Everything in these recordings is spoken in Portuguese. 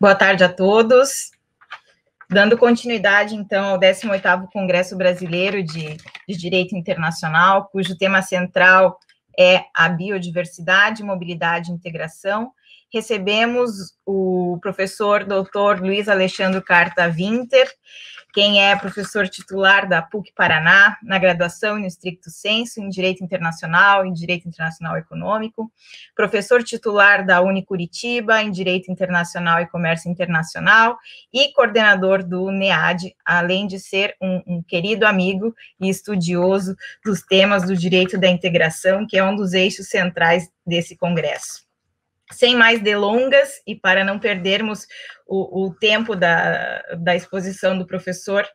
Boa tarde a todos. Dando continuidade, então, ao 18º Congresso Brasileiro de Direito Internacional, cujo tema central é a biodiversidade, mobilidade e integração, recebemos o professor Dr. Luiz Alexandre Carta Winter, quem é professor titular da PUC Paraná, na graduação e no stricto sensu, em Direito Internacional e Direito Internacional Econômico, professor titular da Unicuritiba, em Direito Internacional e Comércio Internacional, e coordenador do NEAD, além de ser um querido amigo e estudioso dos temas do direito da integração, que é um dos eixos centrais desse congresso. Sem mais delongas, e para não perdermos o tempo da exposição do professor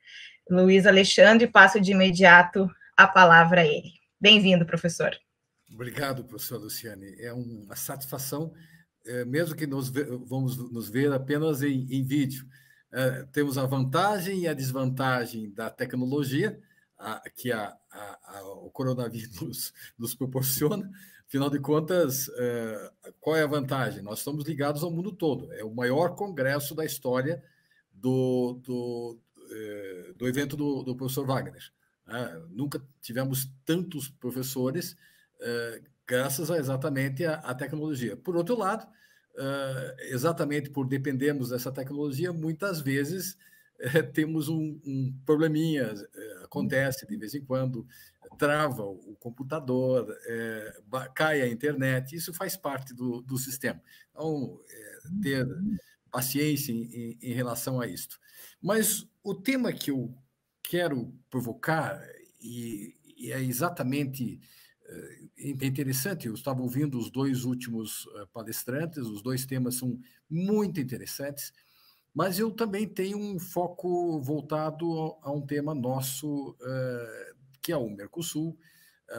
Luiz Alexandre, passo de imediato a palavra a ele. Bem-vindo, professor. Obrigado, professor Luciane. É uma satisfação, mesmo que vamos nos ver apenas em vídeo. Temos a vantagem e a desvantagem da tecnologia, que o coronavírus nos proporciona. Afinal de contas, qual é a vantagem? Nós estamos ligados ao mundo todo. É o maior congresso da história do evento do professor Wagner. Nunca tivemos tantos professores graças exatamente à tecnologia. Por outro lado, exatamente por dependermos dessa tecnologia, muitas vezes temos um probleminha, acontece de vez em quando, trava o computador, cai a internet, isso faz parte do sistema. Então, ter paciência em relação a isto. Mas o tema que eu quero provocar, e é exatamente interessante, eu estava ouvindo os dois últimos palestrantes, os dois temas são muito interessantes, mas eu também tenho um foco voltado a um tema nosso, que é o Mercosul,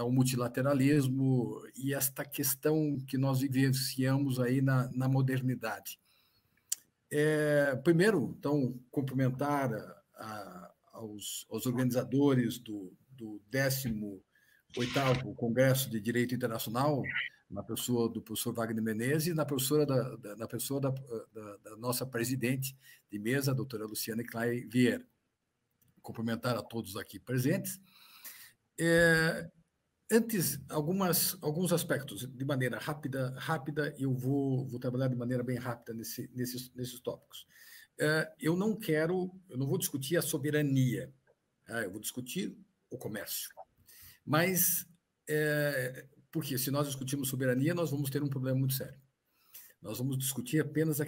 o multilateralismo e esta questão que nós vivenciamos aí na modernidade. Primeiro, então, cumprimentar aos organizadores do 18º Congresso de Direito Internacional, na pessoa do professor Wagner Menezes e na pessoa da nossa presidente de mesa, a doutora Luciane Clay Vieira. Cumprimentar a todos aqui presentes. Antes, alguns aspectos, de maneira rápida, eu vou trabalhar de maneira bem rápida nesses tópicos. Eu não vou discutir a soberania, eu vou discutir o comércio. Mas, porque se nós discutirmos soberania, nós vamos ter um problema muito sério. Nós vamos discutir apenas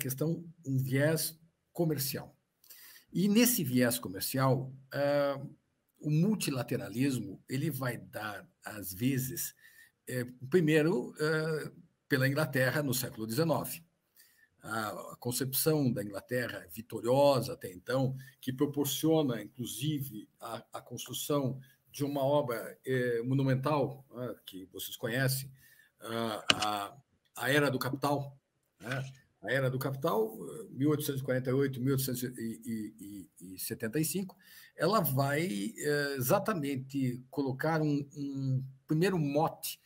um viés comercial. E nesse viés comercial, o multilateralismo ele vai dar, às vezes, primeiro, pela Inglaterra no século XIX. A concepção da Inglaterra vitoriosa até então, que proporciona, inclusive, a construção de uma obra monumental, que vocês conhecem, a Era do Capital. A Era do Capital, 1848, 1875, ela vai exatamente colocar um primeiro mote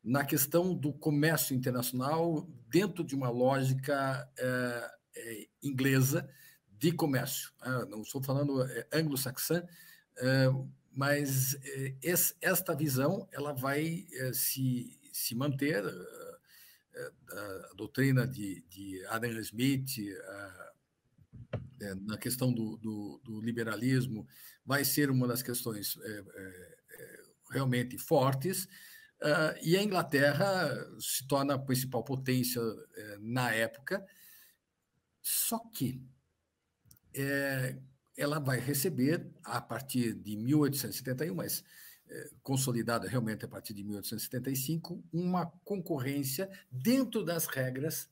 na questão do comércio internacional dentro de uma lógica inglesa de comércio. Não estou falando anglo-saxã, mas esta visão ela vai se manter. A doutrina de Adam Smith, na questão do liberalismo, vai ser uma das questões realmente fortes, e a Inglaterra se torna a principal potência na época, só que ela vai receber, a partir de 1871, mas consolidada realmente a partir de 1875, uma concorrência dentro das regras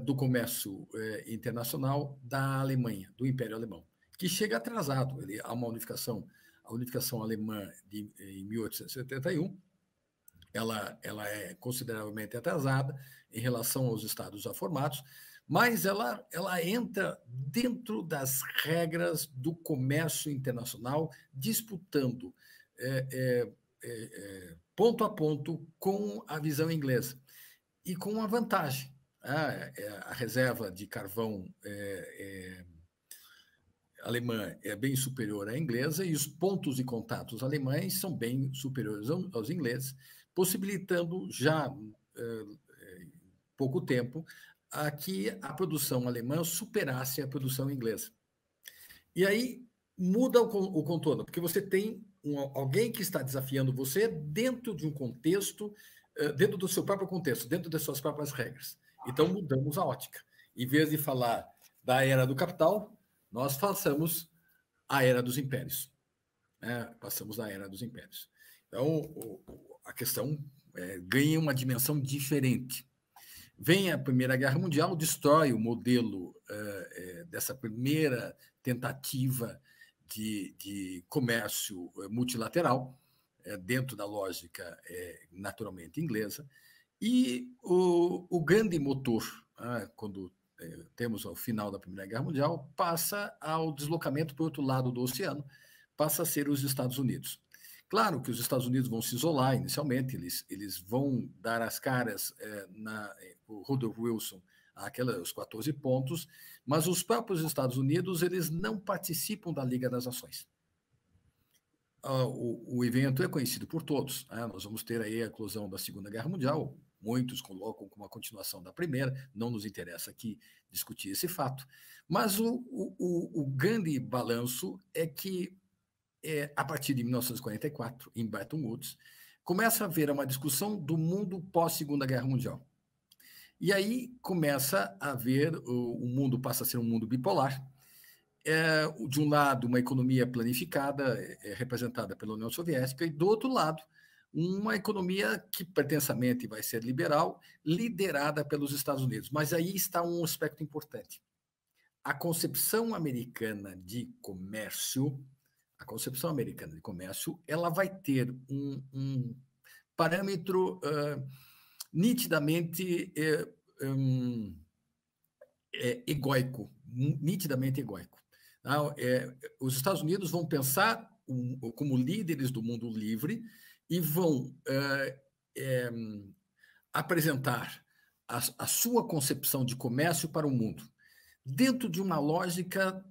do comércio internacional da Alemanha, do Império Alemão, que chega atrasado. Há uma unificação, a unificação alemã em 1871, ela é consideravelmente atrasada em relação aos estados já formados, mas ela entra dentro das regras do comércio internacional, disputando ponto a ponto com a visão inglesa. E com uma vantagem. a reserva de carvão alemã é bem superior à inglesa e os pontos de contatos alemães são bem superiores aos ingleses, possibilitando já pouco tempo a que a produção alemã superasse a produção inglesa. E aí muda o contorno, porque você tem alguém que está desafiando você dentro de um contexto, dentro do seu próprio contexto, dentro das suas próprias regras. Então mudamos a ótica. Em vez de falar da era do capital, nós passamos à era dos impérios. Passamos à era dos impérios. Então, a questão ganha uma dimensão diferente. Vem a Primeira Guerra Mundial, destrói o modelo dessa primeira tentativa de comércio multilateral, dentro da lógica naturalmente inglesa, e o grande motor, quando temos ao final da Primeira Guerra Mundial, passa ao deslocamento para o outro lado do oceano, passa a ser os Estados Unidos. Claro que os Estados Unidos vão se isolar inicialmente, eles vão dar as caras o Woodrow Wilson os 14 pontos, mas os próprios Estados Unidos eles não participam da Liga das Nações. O evento é conhecido por todos. Nós vamos ter aí a eclosão da Segunda Guerra Mundial, muitos colocam como a continuação da Primeira, não nos interessa aqui discutir esse fato, mas o grande balanço é que, a partir de 1944, em Bretton Woods, começa a haver uma discussão do mundo pós-Segunda Guerra Mundial. E aí começa a haver, o mundo passa a ser um mundo bipolar. De um lado, uma economia planificada, representada pela União Soviética, e do outro lado, uma economia que pretensamente vai ser liberal, liderada pelos Estados Unidos. Mas aí está um aspecto importante. A concepção americana de comércio, ela vai ter um parâmetro nitidamente egóico, nitidamente egóico. Os Estados Unidos vão pensar como líderes do mundo livre e vão apresentar a sua concepção de comércio para o mundo, dentro de uma lógica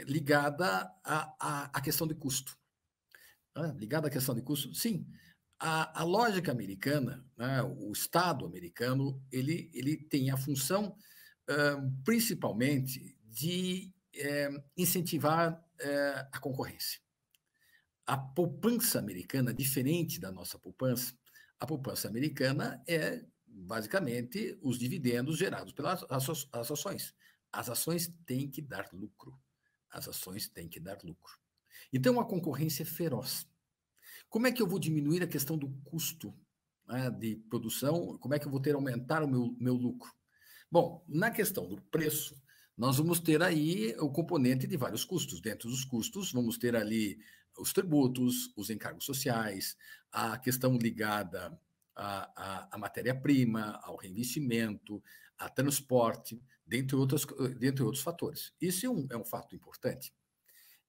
ligada à questão de custo. Ligada à questão de custo? Sim. A lógica americana, o Estado americano, ele tem a função, principalmente, de incentivar a concorrência. A poupança americana, diferente da nossa poupança, a poupança americana é, basicamente, os dividendos gerados pelas ações. As ações têm que dar lucro. Então, a concorrência é feroz. Como é que eu vou diminuir a questão do custo de produção? Como é que eu vou aumentar o meu lucro? Bom, na questão do preço, nós vamos ter aí o componente de vários custos. Dentro dos custos, vamos ter ali os tributos, os encargos sociais, a questão ligada à matéria-prima, ao reinvestimento, a transporte, dentre outros fatores. Isso é um fato importante.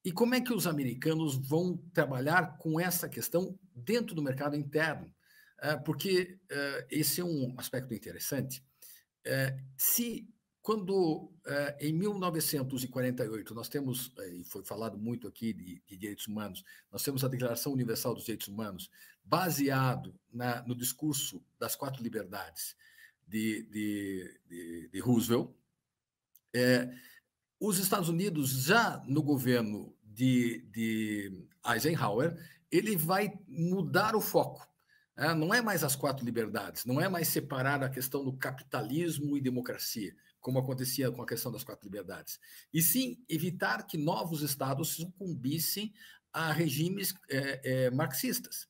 E como é que os americanos vão trabalhar com essa questão dentro do mercado interno? Porque esse é um aspecto interessante. Quando em 1948 nós temos, e foi falado muito aqui de direitos humanos, nós temos a Declaração Universal dos Direitos Humanos, baseado no discurso das 4 liberdades de Roosevelt, os Estados Unidos, já no governo de Eisenhower, ele vai mudar o foco. Não é mais as 4 liberdades, não é mais separar a questão do capitalismo e democracia, como acontecia com a questão das 4 liberdades, e sim evitar que novos estados sucumbissem a regimes marxistas.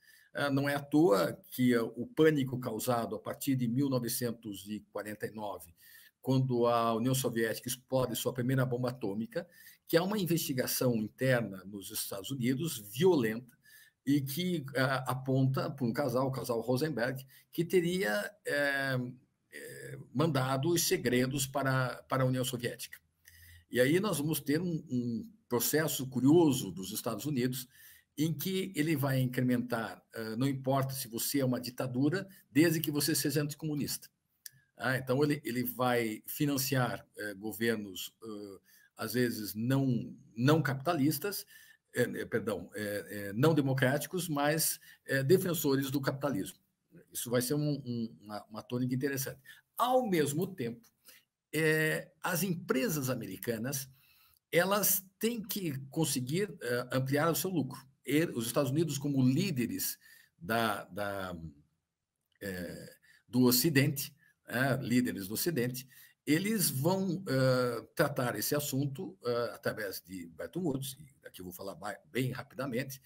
Não é à toa que o pânico causado a partir de 1949, quando a União Soviética explode sua primeira bomba atômica, que há uma investigação interna nos Estados Unidos violenta, e que aponta para um casal, o casal Rosenberg, que teria mandado os segredos para a União Soviética. E aí nós vamos ter um processo curioso dos Estados Unidos, em que ele vai incrementar, não importa se você é uma ditadura, desde que você seja anticomunista. Então, ele vai financiar governos, às vezes, não capitalistas, não democráticos, mas defensores do capitalismo. Isso vai ser uma tônica interessante. Ao mesmo tempo, as empresas americanas elas têm que conseguir ampliar o seu lucro. Os Estados Unidos, como líderes do Ocidente, líderes do Ocidente, eles vão tratar esse assunto através de Bretton Woods, e aqui eu vou falar bem rapidamente,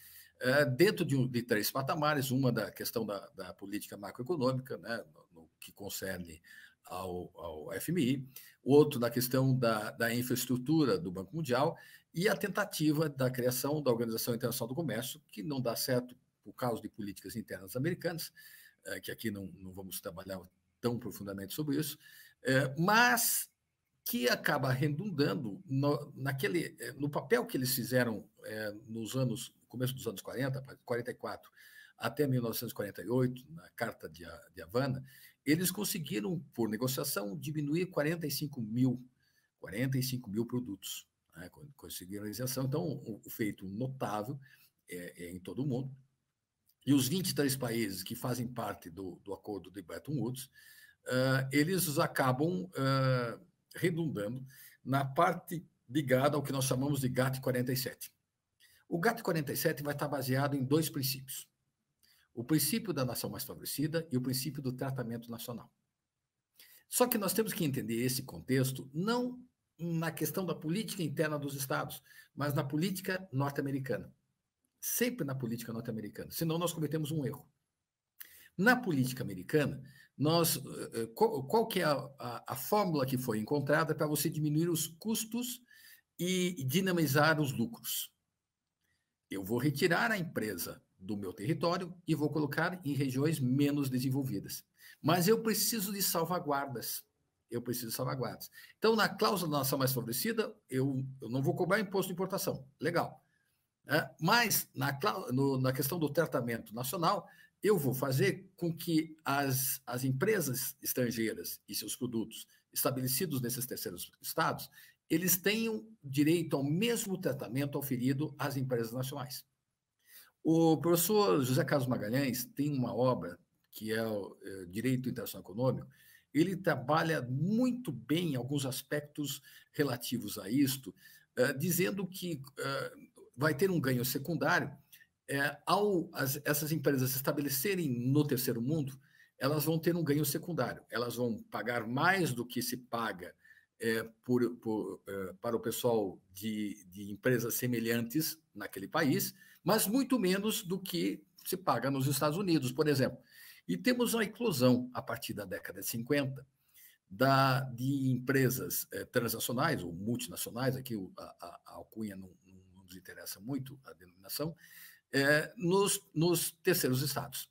dentro de 3 patamares, uma da questão da política macroeconômica, né, no que concerne ao FMI, o outro na questão da infraestrutura do Banco Mundial e a tentativa da criação da Organização Internacional do Comércio, que não dá certo por causa de políticas internas americanas, que aqui não vamos trabalhar tão profundamente sobre isso, mas que acaba redundando no papel que eles fizeram começo dos anos 40, 44, até 1948, na Carta de Havana, eles conseguiram, por negociação, diminuir 45 mil produtos. Né? Conseguiram a isenção. Então, o feito notável em todo o mundo. E os 23 países que fazem parte do acordo de Bretton Woods, eles acabam redundando na parte ligada ao que nós chamamos de GATT 47. O GATT 47 vai estar baseado em 2 princípios. O princípio da nação mais favorecida e o princípio do tratamento nacional. Só que nós temos que entender esse contexto não na questão da política interna dos Estados, mas na política norte-americana. Sempre na política norte-americana, senão nós cometemos um erro. Na política americana, qual que é a fórmula que foi encontrada para você diminuir os custos e dinamizar os lucros? Eu vou retirar a empresa do meu território e vou colocar em regiões menos desenvolvidas. Mas eu preciso de salvaguardas. Então, na cláusula da nação mais favorecida, eu não vou cobrar imposto de importação. Legal. Mas, na questão do tratamento nacional, eu vou fazer com que as empresas estrangeiras e seus produtos estabelecidos nesses terceiros estados, eles tenham direito ao mesmo tratamento oferido às empresas nacionais. O professor José Carlos Magalhães tem uma obra que é o Direito Internacional Econômico. Ele trabalha muito bem alguns aspectos relativos a isto, dizendo que vai ter um ganho secundário essas empresas se estabelecerem no terceiro mundo, elas vão ter um ganho secundário. Elas vão pagar mais do que se paga para o pessoal de empresas semelhantes naquele país, mas muito menos do que se paga nos Estados Unidos, por exemplo. E temos uma eclosão, a partir da década de 50, de empresas transnacionais ou multinacionais, aqui a alcunha não nos interessa muito, a denominação, nos terceiros estados.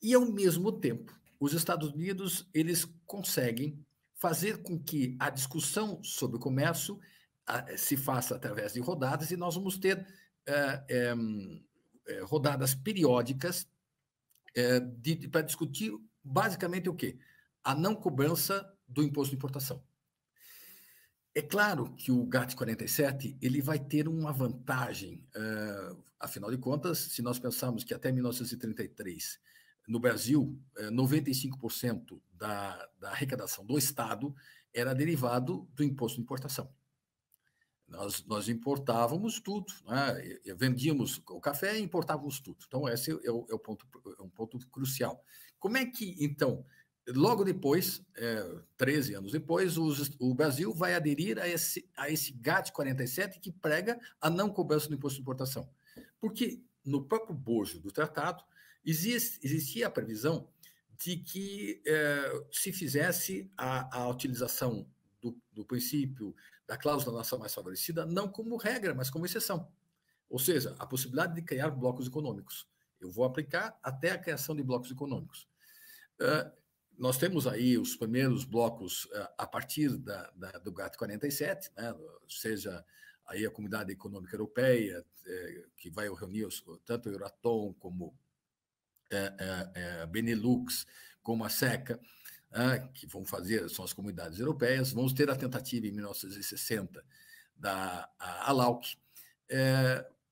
E, ao mesmo tempo, os Estados Unidos eles conseguem fazer com que a discussão sobre o comércio se faça através de rodadas, e nós vamos ter rodadas periódicas para discutir basicamente o quê? A não cobrança do imposto de importação. É claro que o GATT 47 ele vai ter uma vantagem, afinal de contas, se nós pensarmos que até 1933, no Brasil, 95% da arrecadação do Estado era derivado do imposto de importação. Nós importávamos tudo, né? Vendíamos o café e importávamos tudo. Então, esse é um ponto crucial. Como é que, então, logo depois, 13 anos depois, o Brasil vai aderir a esse GATT 47 que prega a não cobrança do imposto de importação? Porque no próprio bojo do tratado existia a previsão de que se fizesse a utilização do princípio da cláusula da nação mais favorecida não como regra, mas como exceção. Ou seja, a possibilidade de criar blocos econômicos. Eu vou aplicar até a criação de blocos econômicos. Nós temos aí os primeiros blocos a partir do GATT 47, né? Seja aí a Comunidade Econômica Europeia, que vai reunir tanto o Euratom como a Benelux, como a SECA. que vão fazer, são as comunidades europeias. Vamos ter a tentativa em 1960 da ALAUC.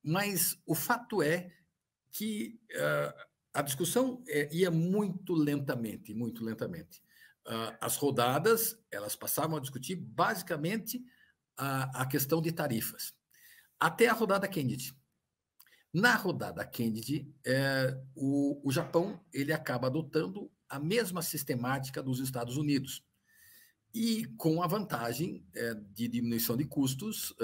Mas o fato é que a discussão ia muito lentamente, muito lentamente. As rodadas, elas passavam a discutir basicamente a questão de tarifas, até a rodada Kennedy. Na rodada Kennedy, o Japão ele acaba adotando a mesma sistemática dos Estados Unidos, e com a vantagem de diminuição de custos,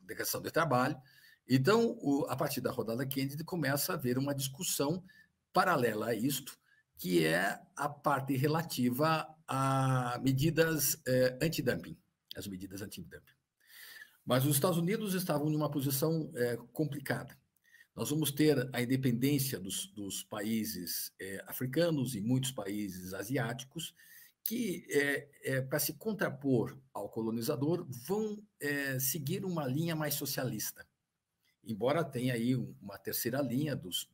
de questão de trabalho. Então, a partir da rodada Kennedy, começa a haver uma discussão paralela a isto, que é a parte relativa a medidas antidumping, as medidas antidumping. Mas os Estados Unidos estavam em uma posição complicada. Nós vamos ter a independência dos países africanos e muitos países asiáticos que, para se contrapor ao colonizador, vão seguir uma linha mais socialista, embora tenha aí uma terceira linha dos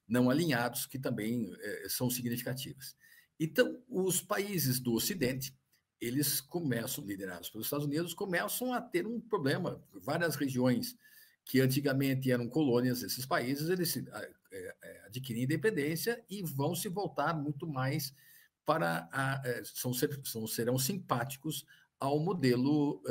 não alinhados, que também são significativas. Então, os países do Ocidente, eles começam, liderados pelos Estados Unidos, começam a ter um problema. Várias regiões que antigamente eram colônias desses países, eles adquirem independência e vão se voltar muito mais para serão simpáticos ao modelo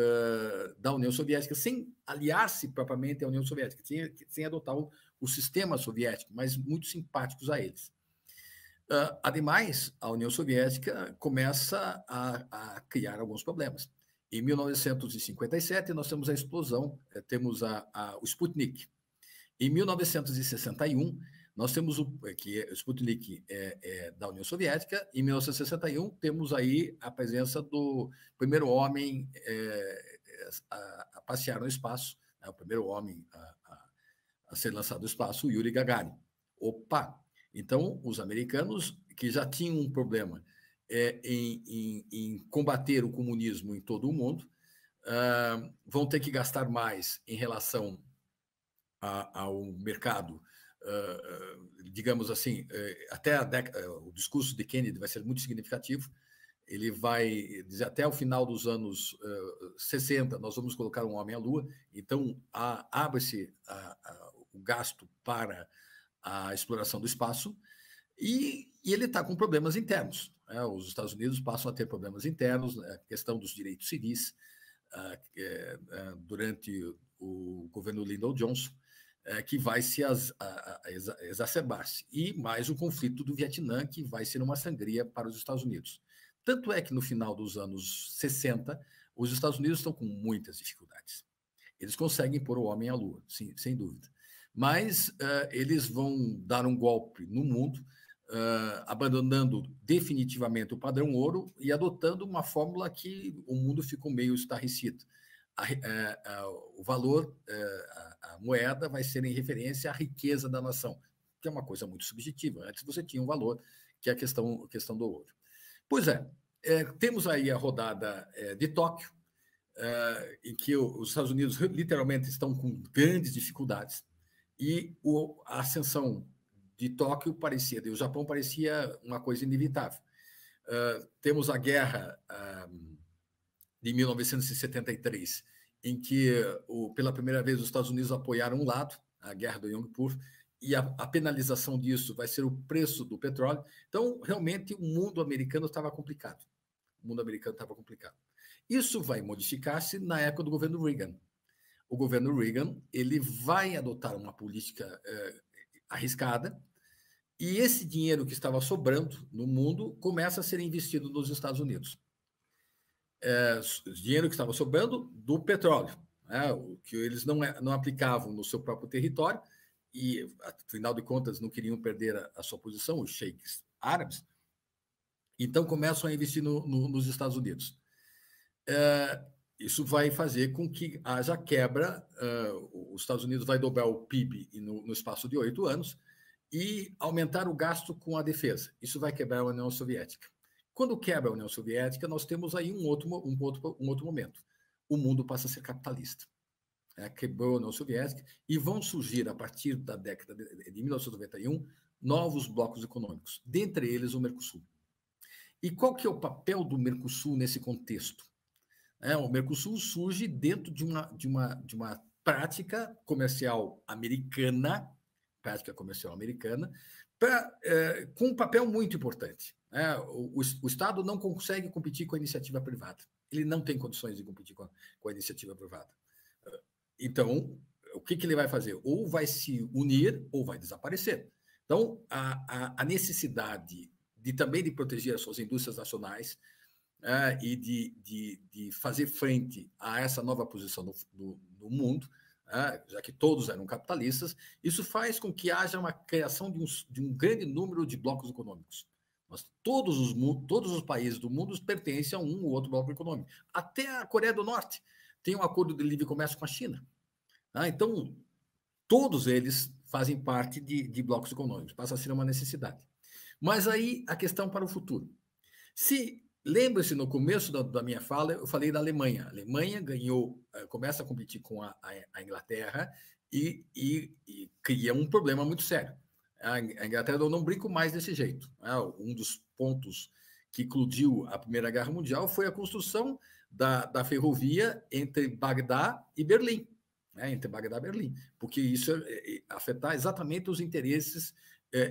da União Soviética, sem aliar-se propriamente à União Soviética, sem adotar o sistema soviético, mas muito simpáticos a eles. Ademais, a União Soviética começa a criar alguns problemas. Em 1957, nós temos a explosão, temos o Sputnik. Em 1961, nós temos o Sputnik da União Soviética. Em 1961, temos aí a presença do primeiro homem a passear no espaço, o primeiro homem a ser lançado no espaço, o Yuri Gagarin. Opa! Então, os americanos, que já tinham um problema em combater o comunismo em todo o mundo, vão ter que gastar mais em relação ao mercado, digamos assim, até o discurso de Kennedy vai ser muito significativo. Ele vai dizer, até o final dos anos 60, nós vamos colocar um homem à Lua, então abre-se o gasto para a exploração do espaço, e ele está com problemas internos. Os Estados Unidos passam a ter problemas internos, a questão dos direitos civis, durante o governo Lyndon Johnson, que vai se exacerbar-se, e mais o conflito do Vietnã, que vai ser uma sangria para os Estados Unidos. Tanto é que no final dos anos 60, os Estados Unidos estão com muitas dificuldades. Eles conseguem pôr o homem à Lua, sim, sem dúvida. Mas eles vão dar um golpe no mundo, abandonando definitivamente o padrão ouro e adotando uma fórmula que o mundo ficou meio estarrecido. O valor, a moeda, vai ser em referência à riqueza da nação, que é uma coisa muito subjetiva. Antes você tinha um valor, que é a questão do ouro. Pois temos aí a rodada de Tóquio, em que os Estados Unidos literalmente estão com grandes dificuldades, e a ascensão de Tóquio e o Japão parecia uma coisa inevitável. Temos a guerra de 1973, em que, pela primeira vez, os Estados Unidos apoiaram um lado, a guerra do Yom Kippur, e a penalização disso vai ser o preço do petróleo. Então, realmente, o mundo americano estava complicado. Isso vai modificar-se na época do governo Reagan. O governo Reagan ele vai adotar uma política arriscada, e esse dinheiro que estava sobrando no mundo começa a ser investido nos Estados Unidos. Dinheiro que estava sobrando do petróleo, que eles não aplicavam no seu próprio território, e, afinal de contas, não queriam perder a sua posição, os sheiks árabes, então começam a investir nos Estados Unidos. Isso vai fazer com que haja quebra. Os Estados Unidos vai dobrar o PIB no espaço de 8 anos e aumentar o gasto com a defesa. Isso vai quebrar a União Soviética. Quando quebra a União Soviética, nós temos aí um outro momento. O mundo passa a ser capitalista. Quebrou a União Soviética e vão surgir, a partir da década de 1991, novos blocos econômicos, dentre eles o Mercosul. E qual que é o papel do Mercosul nesse contexto? O Mercosul surge dentro de uma prática comercial americana, com um papel muito importante. O Estado não consegue competir com a iniciativa privada. Ele não tem condições de competir com a iniciativa privada. Então, o que ele vai fazer? Ou vai se unir ou vai desaparecer. Então, a necessidade também de proteger as suas indústrias nacionais e de fazer frente a essa nova posição no mundo, já que todos eram capitalistas, isso faz com que haja uma criação de um grande número de blocos econômicos. Mas todos os países do mundo pertencem a um ou outro bloco econômico. Até a Coreia do Norte tem um acordo de livre comércio com a China. Então, todos eles fazem parte de blocos econômicos, passa a ser uma necessidade. Mas aí a questão para o futuro. Lembra-se, no começo da minha fala, eu falei da Alemanha. A Alemanha começa a competir com a Inglaterra e cria um problema muito sério. A Inglaterra, eu não brinco mais desse jeito. Um dos pontos que eclodiu a Primeira Guerra Mundial foi a construção da ferrovia entre Bagdá e Berlim. Entre Bagdá e Berlim, porque isso afetar exatamente os interesses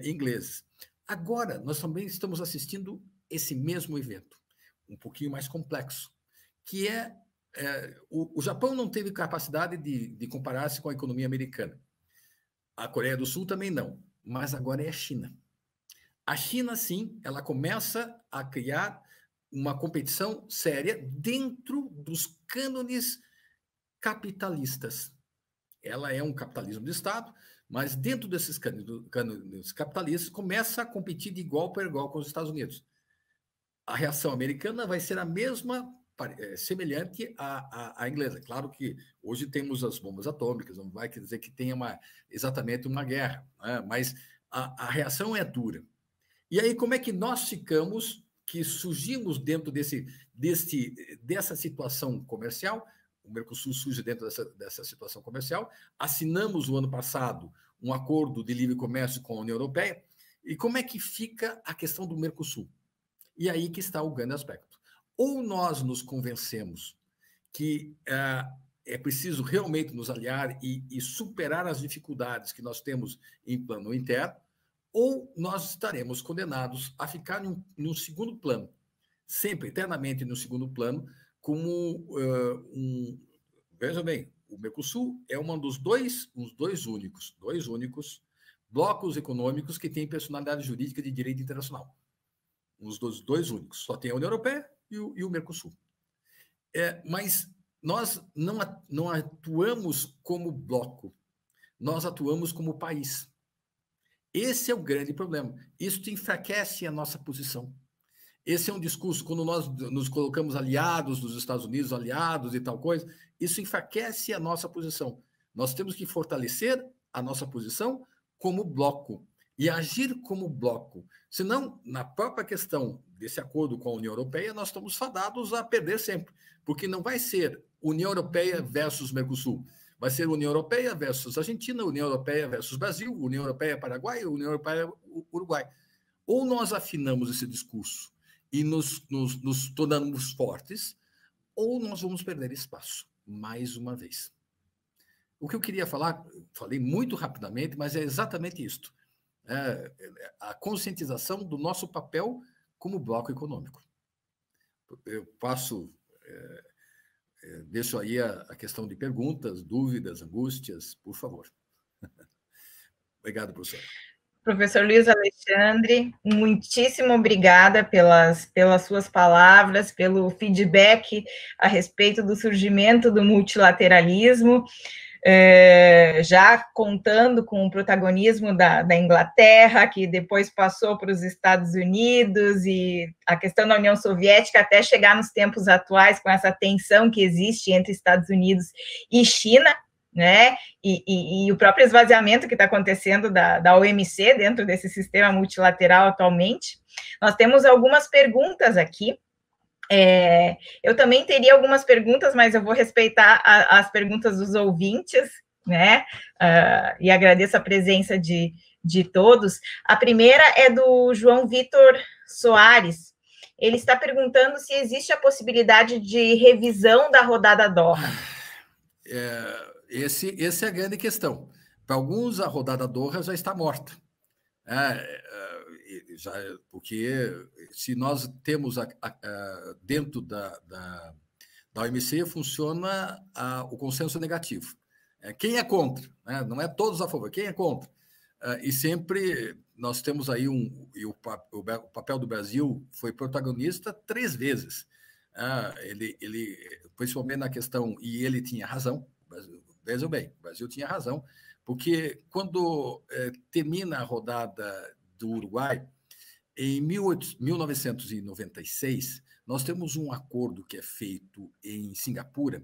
ingleses. Agora, nós também estamos assistindo esse mesmo evento, um pouquinho mais complexo, que o Japão não teve capacidade de comparar-se com a economia americana. A Coreia do Sul também não, mas agora é a China. A China, sim, ela começa a criar uma competição séria dentro dos cânones capitalistas. Ela é um capitalismo de Estado, mas dentro desses cânones capitalistas começa a competir de igual para igual com os Estados Unidos. A reação americana vai ser a mesma, semelhante à inglesa. Claro que hoje temos as bombas atômicas, não vai quer dizer que tenha exatamente uma guerra, mas a reação é dura. E aí, como é que nós ficamos, que surgimos dentro dessa situação comercial? O Mercosul surge dentro dessa situação comercial. Assinamos, no ano passado, um acordo de livre comércio com a União Europeia. E como é que fica a questão do Mercosul? E aí que está o grande aspecto. Ou nós nos convencemos que é preciso realmente nos aliar e superar as dificuldades que nós temos em plano interno, ou nós estaremos condenados a ficar num segundo plano, sempre, eternamente no segundo plano, como veja bem, o Mercosul é dos dois únicos blocos econômicos que têm personalidade jurídica de direito internacional. Os dois únicos. Só tem a União Europeia e o Mercosul. Mas nós não atuamos como bloco, nós atuamos como país. Esse é o grande problema. Isso enfraquece a nossa posição. Esse é um discurso, quando nós nos colocamos aliados dos Estados Unidos, aliados e tal coisa, isso enfraquece a nossa posição. Nós temos que fortalecer a nossa posição como bloco e agir como bloco. Senão, na própria questão desse acordo com a União Europeia, nós estamos fadados a perder sempre, porque não vai ser União Europeia versus Mercosul. Vai ser União Europeia versus Argentina, União Europeia versus Brasil, União Europeia Paraguai, União Europeia Uruguai. Ou nós afinamos esse discurso e nos tornamos fortes, ou nós vamos perder espaço, mais uma vez. O que eu queria falar, falei muito rapidamente, mas é exatamente isto. A conscientização do nosso papel como bloco econômico. Eu deixo aí a questão de perguntas, dúvidas, angústias, por favor. Obrigado, professor. Professor Luiz Alexandre, muitíssimo obrigada pelas suas palavras, pelo feedback a respeito do surgimento do multilateralismo, já contando com o protagonismo da Inglaterra, que depois passou para os Estados Unidos, e a questão da União Soviética, até chegar nos tempos atuais, com essa tensão que existe entre Estados Unidos e China, né? E o próprio esvaziamento que está acontecendo da OMC dentro desse sistema multilateral atualmente. Nós temos algumas perguntas aqui. Eu também teria algumas perguntas, mas eu vou respeitar as perguntas dos ouvintes, né? E agradeço a presença de todos. A primeira é do João Vitor Soares, Ele está perguntando se existe a possibilidade de revisão da rodada Doha. Essa é a grande questão. Para alguns, a rodada Doha já está morta. Porque se nós temos dentro da OMC funciona o consenso negativo. Quem é contra? Não é todos a favor, quem é contra? E sempre nós temos aí o papel do Brasil foi protagonista 3 vezes. Ele principalmente na questão, e ele tinha razão, vejam bem, o Brasil tinha razão, porque quando termina a rodada do Uruguai, em 1996, nós temos um acordo que é feito em Singapura,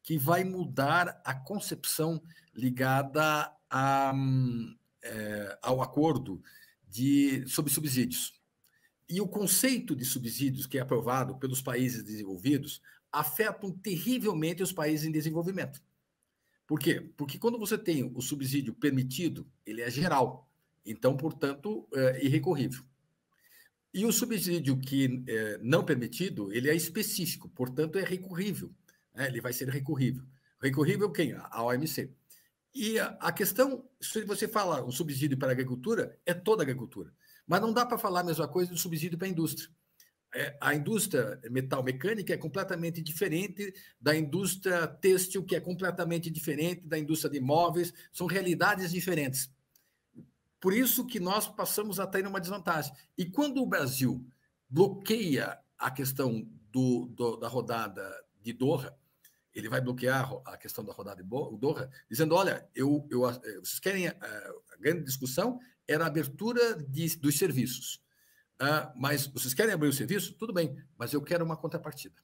que vai mudar a concepção ligada ao acordo sobre subsídios. E o conceito de subsídios que é aprovado pelos países desenvolvidos afetam terrivelmente os países em desenvolvimento. Por quê? Porque quando você tem o subsídio permitido, ele é geral, então, portanto, é irrecorrível. E o subsídio que não permitido, ele é específico, portanto, é recorrível. Ele vai ser recorrível. Recorrível quem? A OMC. E a questão, se você fala um subsídio para a agricultura, é toda a agricultura. Mas não dá para falar a mesma coisa do subsídio para a indústria. A indústria metal-mecânica é completamente diferente da indústria têxtil, que é completamente diferente da indústria de imóveis, são realidades diferentes. Por isso que nós passamos a ter uma desvantagem. E quando o Brasil bloqueia a questão da rodada de Doha, ele vai bloquear a questão da rodada de Doha, dizendo, olha, vocês querem... A grande discussão era a abertura dos serviços. Mas vocês querem abrir o serviço? Tudo bem, mas eu quero uma contrapartida.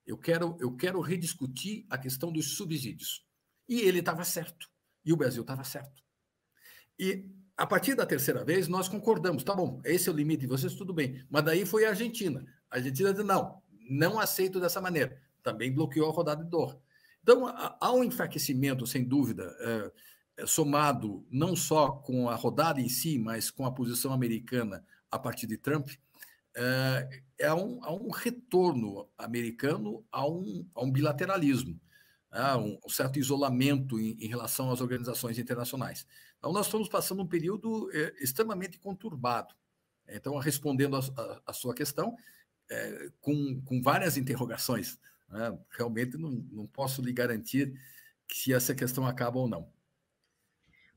Eu quero rediscutir a questão dos subsídios. E ele estava certo. E o Brasil estava certo. E a partir da terceira vez, nós concordamos. Tá bom, esse é o limite de vocês, tudo bem. Mas daí foi a Argentina. A Argentina disse, não aceito dessa maneira. Também bloqueou a rodada de Doha. Então, há um enfraquecimento, sem dúvida, somado não só com a rodada em si, mas com a posição americana a partir de Trump, há um retorno americano a um bilateralismo, um certo isolamento em relação às organizações internacionais. Então, nós estamos passando um período extremamente conturbado. Então, respondendo a sua questão, com várias interrogações, realmente não posso lhe garantir se essa questão acaba ou não.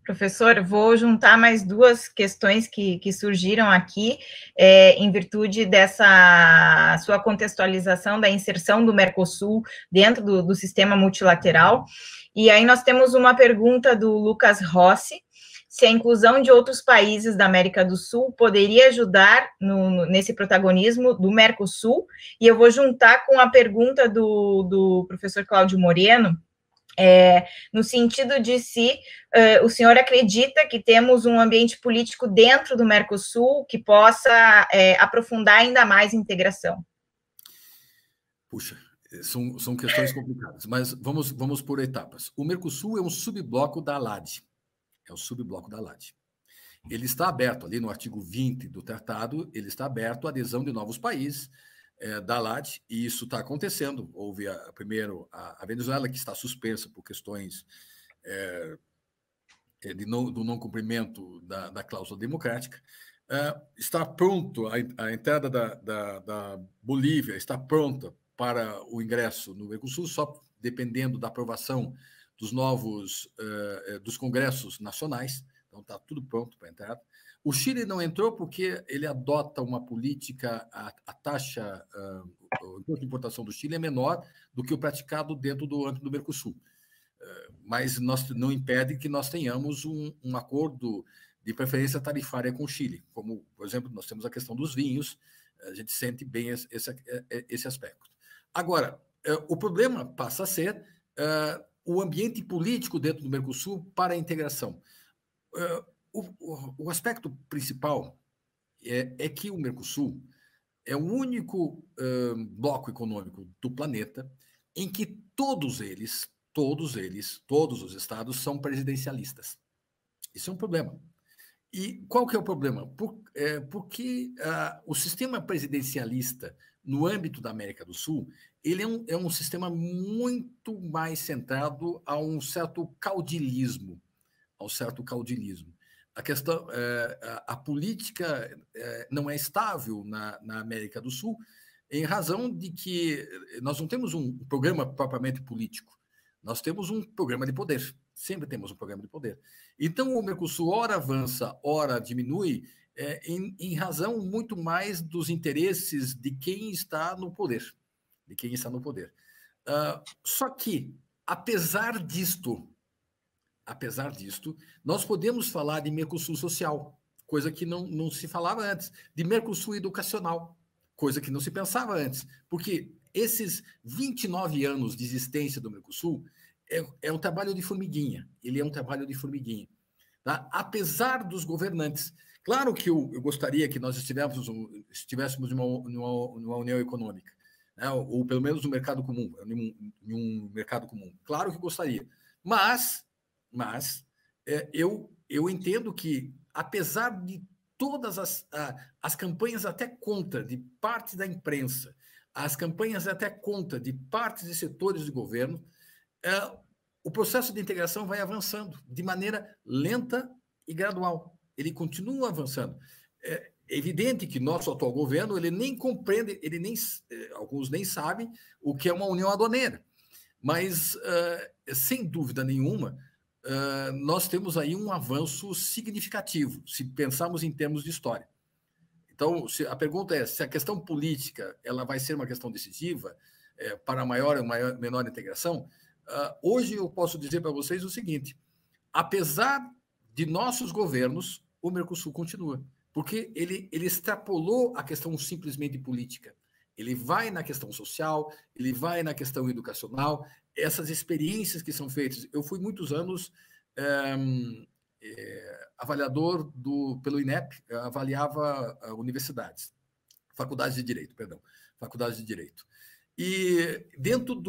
Professor, vou juntar mais 2 questões que surgiram aqui, em virtude dessa sua contextualização da inserção do Mercosul dentro do sistema multilateral. E aí nós temos uma pergunta do Lucas Rossi, se a inclusão de outros países da América do Sul poderia ajudar nesse protagonismo do Mercosul, e eu vou juntar com a pergunta do professor Cláudio Moreno, no sentido de se o senhor acredita que temos um ambiente político dentro do Mercosul que possa aprofundar ainda mais a integração. Puxa, são questões complicadas, mas vamos por etapas. O Mercosul é um subbloco da ALAD. É o subbloco da ALAD. Ele está aberto, ali no artigo 20 do tratado, ele está aberto à adesão de novos países da ALAD, e isso está acontecendo. Houve primeiro a Venezuela, que está suspensa por questões do não cumprimento da cláusula democrática. Está pronto, a entrada da Bolívia está pronta para o ingresso no Mercosul, só dependendo da aprovação dos congressos nacionais. Então, está tudo pronto para entrar. O Chile não entrou porque ele adota uma política, a taxa de importação do Chile é menor do que o praticado dentro do âmbito do Mercosul. Mas não impede que nós tenhamos um acordo de preferência tarifária com o Chile, como, por exemplo, nós temos a questão dos vinhos, a gente sente bem esse aspecto. Agora, o problema passa a ser o ambiente político dentro do Mercosul para a integração. O aspecto principal é que o Mercosul é o único bloco econômico do planeta em que todos os estados são presidencialistas. Isso é um problema. E qual que é o problema? Porque o sistema presidencialista, no âmbito da América do Sul, ele é um sistema muito mais centrado a um certo caudilismo, A questão, a política não é estável na América do Sul, em razão de que nós não temos um programa propriamente político, nós temos um programa de poder, sempre temos um programa de poder. Então, o Mercosul ora avança, ora diminui, em razão muito mais dos interesses de quem está no poder. Só que, apesar disto, nós podemos falar de Mercosul social, coisa que não se falava antes, de Mercosul educacional, coisa que não se pensava antes, porque esses 29 anos de existência do Mercosul é um trabalho de formiguinha, tá? Apesar dos governantes. Claro que eu gostaria que nós estivéssemos numa união econômica, né? Ou pelo menos no mercado comum, em um mercado comum. Claro que gostaria, mas eu entendo que, apesar de todas as campanhas até contra de parte da imprensa, as campanhas até contra de partes de setores de governo, o processo de integração vai avançando de maneira lenta e gradual. Ele continua avançando. É evidente que nosso atual governo ele nem compreende, alguns nem sabem o que é uma união aduaneira. Mas, sem dúvida nenhuma, nós temos aí um avanço significativo, se pensarmos em termos de história. Então, a pergunta é se a questão política ela vai ser uma questão decisiva para maior ou menor integração. Hoje eu posso dizer para vocês o seguinte: apesar de nossos governos, o Mercosul continua, porque ele extrapolou a questão simplesmente política. Ele vai na questão social, ele vai na questão educacional, essas experiências que são feitas. Eu fui muitos anos avaliador pelo INEP, avaliava universidades, faculdades de Direito. E dentro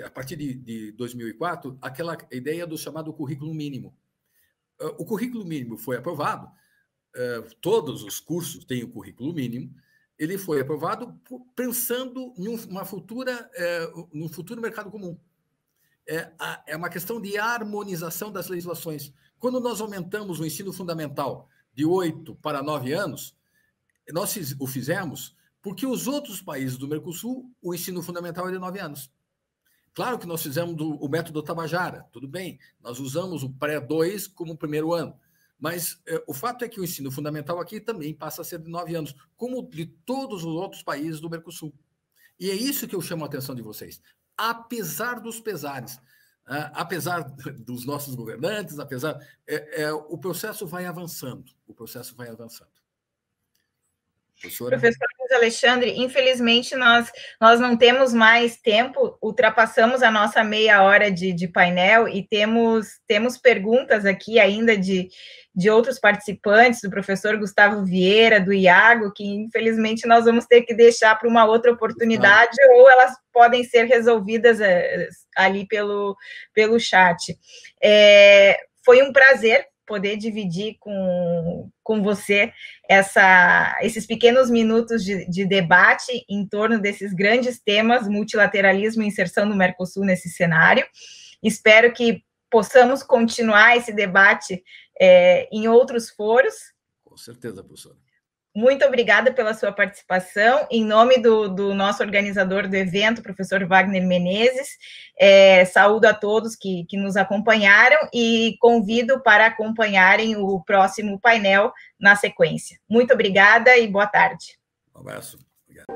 a partir de 2004, aquela ideia do chamado currículo mínimo. O currículo mínimo foi aprovado, todos os cursos têm o currículo mínimo, ele foi aprovado pensando num futuro mercado comum. É uma questão de harmonização das legislações. Quando nós aumentamos o ensino fundamental de 8 para 9 anos, nós o fizemos porque os outros países do Mercosul, o ensino fundamental é de 9 anos. Claro que nós fizemos o método Tabajara, tudo bem, nós usamos o pré-2 como primeiro ano, mas o fato é que o ensino fundamental aqui também passa a ser de 9 anos, como de todos os outros países do Mercosul. E é isso que eu chamo a atenção de vocês. Apesar dos pesares, apesar dos nossos governantes, o processo vai avançando. Professora? Professor Luiz Alexandre, infelizmente nós não temos mais tempo, ultrapassamos a nossa meia hora de painel e temos perguntas aqui ainda de outros participantes, do professor Gustavo Vieira, do Iago, que infelizmente nós vamos ter que deixar para uma outra oportunidade, ou elas podem ser resolvidas ali pelo chat. Foi um prazer poder dividir com você esses pequenos minutos de debate em torno desses grandes temas, multilateralismo e inserção do Mercosul nesse cenário. Espero que possamos continuar esse debate em outros foros. Com certeza, professora. Muito obrigada pela sua participação. Em nome do nosso organizador do evento, professor Wagner Menezes, saúdo a todos que nos acompanharam e convido para acompanharem o próximo painel na sequência. Muito obrigada e boa tarde. Um abraço. Obrigado.